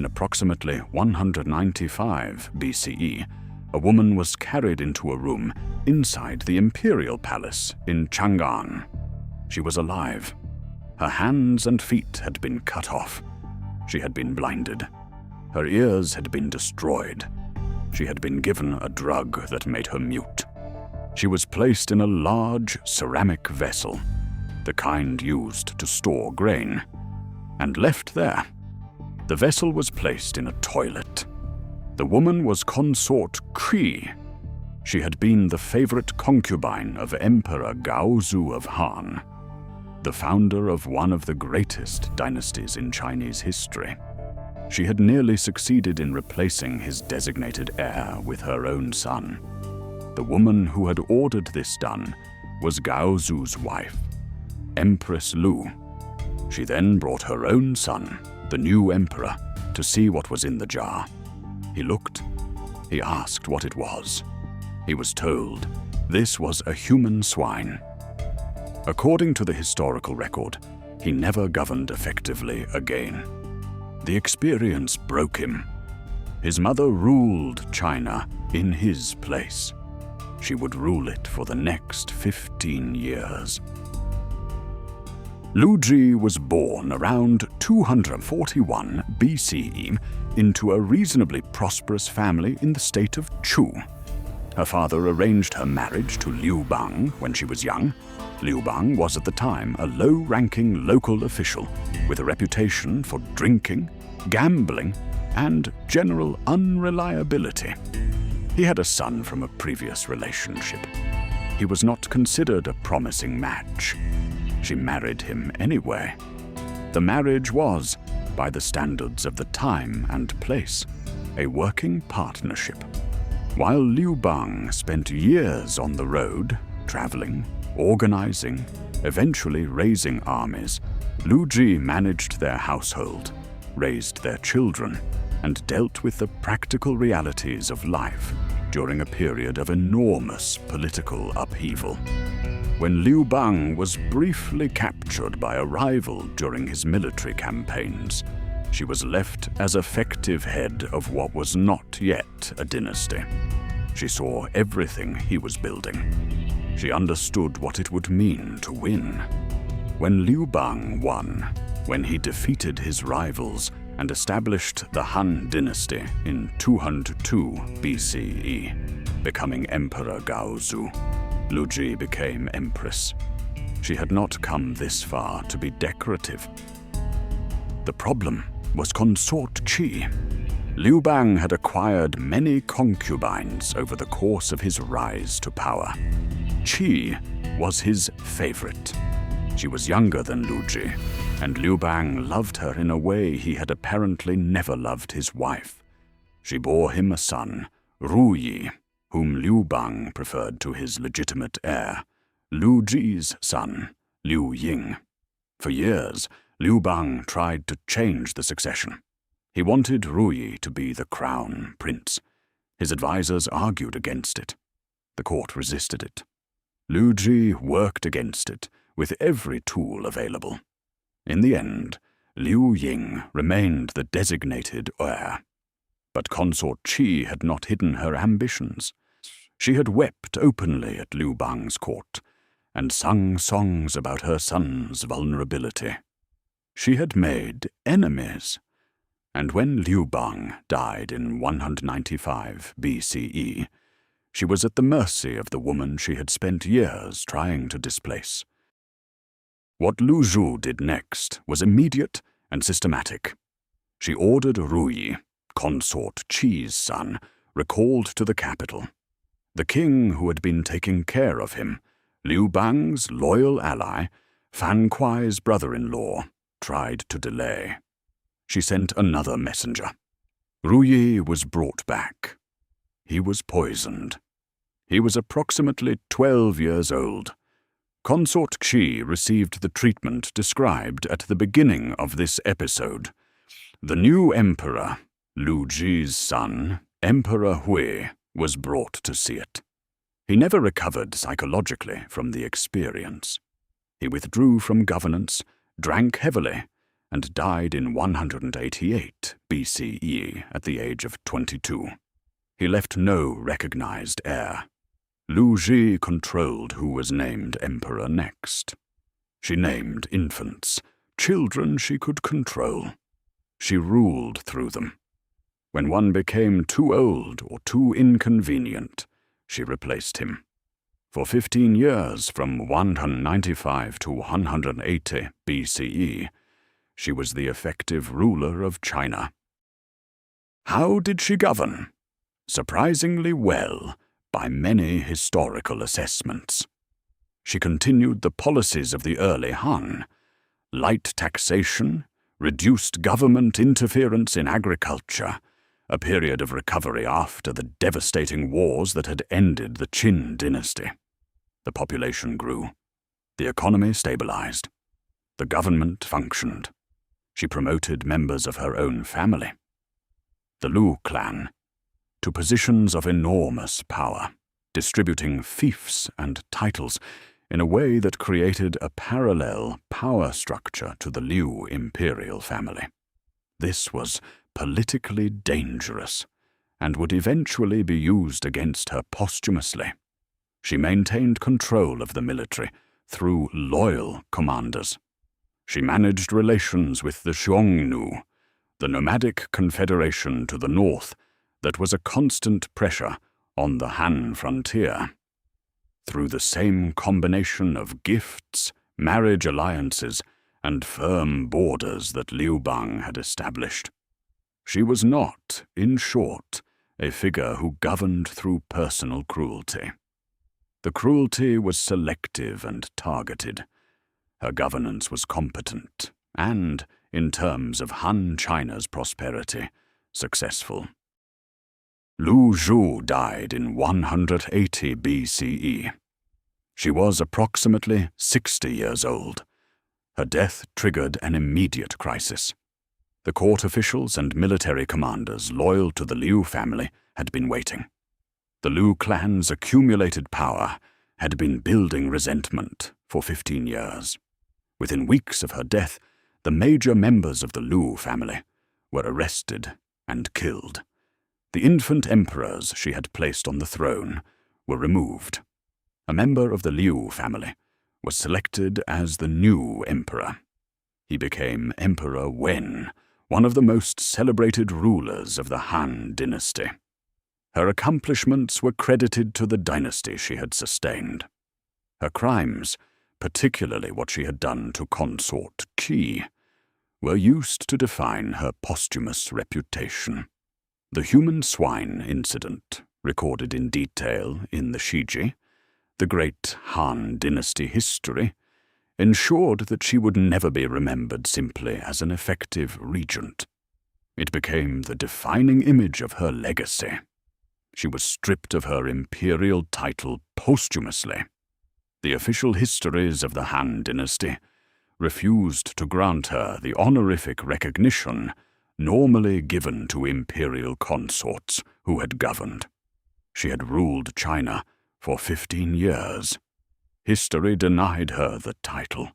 in approximately 195 BCE, a woman was carried into a room inside the imperial palace in Chang'an. She was alive. Her hands and feet had been cut off. She had been blinded. Her ears had been destroyed. She had been given a drug that made her mute. She was placed in a large ceramic vessel, the kind used to store grain, and left there. The vessel was placed in a toilet. The woman was consort Qi. She had been the favorite concubine of Emperor Gaozu of Han, the founder of one of the greatest dynasties in Chinese history. She had nearly succeeded in replacing his designated heir with her own son. The woman who had ordered this done was Gaozu's wife, Empress Lü. She then brought her own son, the new emperor, to see what was in the jar. He looked. He asked what it was. He was told this was a human swine. According to the historical record, he never governed effectively again. The experience broke him. His mother ruled China in his place. She would rule it for the next 15 years. Lu Ji was born around 241 BCE into a reasonably prosperous family in the state of Chu. Her father arranged her marriage to Liu Bang when she was young. Liu Bang was at the time a low-ranking local official with a reputation for drinking, gambling, and general unreliability. He had a son from a previous relationship. He was not considered a promising match. She married him anyway. The marriage was, by the standards of the time and place, a working partnership. While Liu Bang spent years on the road, traveling, organizing, eventually raising armies, Lu Ji managed their household, raised their children, and dealt with the practical realities of life during a period of enormous political upheaval. When Liu Bang was briefly captured by a rival during his military campaigns, she was left as effective head of what was not yet a dynasty. She saw everything he was building. She understood what it would mean to win. When Liu Bang won, when he defeated his rivals and established the Han dynasty in 202 BCE, becoming Emperor Gaozu, Lu Ji became empress. She had not come this far to be decorative. The problem was consort Qi. Liu Bang had acquired many concubines over the course of his rise to power. Qi was his favorite. She was younger than Lu Ji, and Liu Bang loved her in a way he had apparently never loved his wife. She bore him a son, Ru Yi, whom Liu Bang preferred to his legitimate heir, Lu Ji's son, Liu Ying. For years, Liu Bang tried to change the succession. He wanted Ru Yi to be the crown prince. His advisors argued against it. The court resisted it. Lu Ji worked against it with every tool available. In the end, Liu Ying remained the designated heir. But consort Qi had not hidden her ambitions. She had wept openly at Liu Bang's court and sung songs about her son's vulnerability. She had made enemies. And when Liu Bang died in 195 BCE, she was at the mercy of the woman she had spent years trying to displace. What Lu Zhu did next was immediate and systematic. She ordered Ru Yi, consort Qi's son, recalled to the capital. The king who had been taking care of him, Liu Bang's loyal ally, Fan Kuai's brother-in-law, tried to delay. She sent another messenger. Ru Yi was brought back. He was poisoned. He was approximately 12 years old. Consort Qi received the treatment described at the beginning of this episode. The new emperor, Lu Ji's son, Emperor Hui, was brought to see it. He never recovered psychologically from the experience. He withdrew from governance, drank heavily, and died in 188 BCE at the age of 22. He left no recognized heir. Lü Ji controlled who was named emperor next. She named infants, children she could control. She ruled through them. When one became too old or too inconvenient, she replaced him. For 15 years, from 195 to 180 BCE, she was the effective ruler of China. How did she govern? Surprisingly well, by many historical assessments. She continued the policies of the early Han: light taxation, reduced government interference in agriculture, a period of recovery after the devastating wars that had ended the Qin dynasty. The population grew. The economy stabilized. The government functioned. She promoted members of her own family, the Lü clan, to positions of enormous power, distributing fiefs and titles in a way that created a parallel power structure to the Liu imperial family. This was politically dangerous and would eventually be used against her posthumously. She maintained control of the military through loyal commanders. She managed relations with the Xiongnu, the nomadic confederation to the north that was a constant pressure on the Han frontier. Through the same combination of gifts, marriage alliances, and firm borders that Liu Bang had established. She was not, in short, a figure who governed through personal cruelty. The cruelty was selective and targeted. Her governance was competent and, in terms of Han China's prosperity, successful. Lü Zhu died in 180 BCE. She was approximately 60 years old. Her death triggered an immediate crisis. The court officials and military commanders loyal to the Liu family had been waiting. The Lü clan's accumulated power had been building resentment for 15 years. Within weeks of her death, the major members of the Lü family were arrested and killed. The infant emperors she had placed on the throne were removed. A member of the Liu family was selected as the new emperor. He became Emperor Wen, one of the most celebrated rulers of the Han dynasty. Her accomplishments were credited to the dynasty she had sustained. Her crimes, particularly what she had done to consort Qi, were used to define her posthumous reputation. The human swine incident, recorded in detail in the Shiji, the great Han dynasty history, ensured that she would never be remembered simply as an effective regent. It became the defining image of her legacy. She was stripped of her imperial title posthumously. The official histories of the Han dynasty refused to grant her the honorific recognition normally given to imperial consorts who had governed. She had ruled China for 15 years. History denied her the title.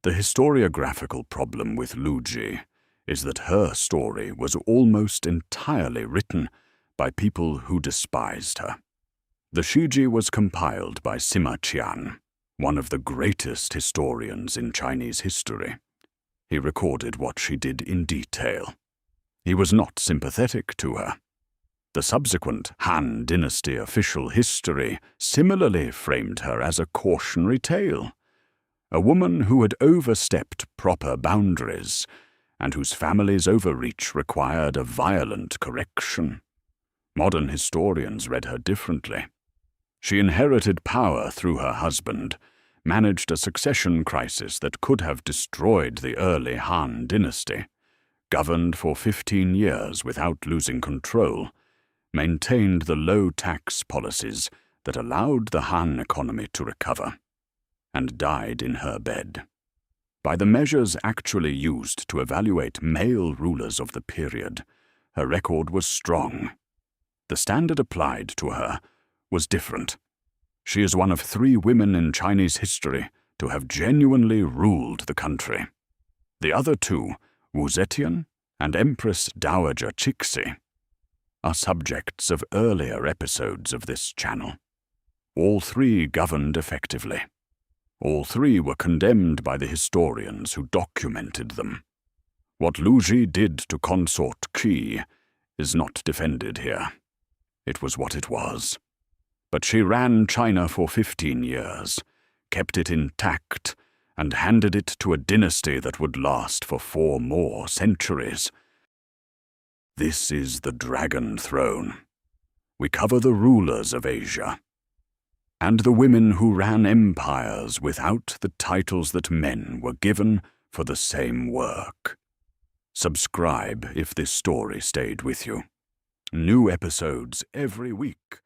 The historiographical problem with Lü Ji is that her story was almost entirely written by people who despised her. The Shiji was compiled by Sima Qian, one of the greatest historians in Chinese history. He recorded what she did in detail. He was not sympathetic to her. The subsequent Han dynasty official history similarly framed her as a cautionary tale, a woman who had overstepped proper boundaries and whose family's overreach required a violent correction. Modern historians read her differently. She inherited power through her husband, managed a succession crisis that could have destroyed the early Han dynasty, governed for 15 years without losing control, maintained the low tax policies that allowed the Han economy to recover, and died in her bed. By the measures actually used to evaluate male rulers of the period, her record was strong. The standard applied to her was different. She is one of 3 women in Chinese history to have genuinely ruled the country. The other two, Wu Zetian and Empress Dowager Cixi, are subjects of earlier episodes of this channel. All three governed effectively. All three were condemned by the historians who documented them. What Lu Ji did to consort Qi is not defended here. It was what it was. But she ran China for 15 years, kept it intact, and handed it to a dynasty that would last for 4 more centuries. This is the Dragon Throne. We cover the rulers of Asia, and the women who ran empires without the titles that men were given for the same work. Subscribe if this story stayed with you. New episodes every week.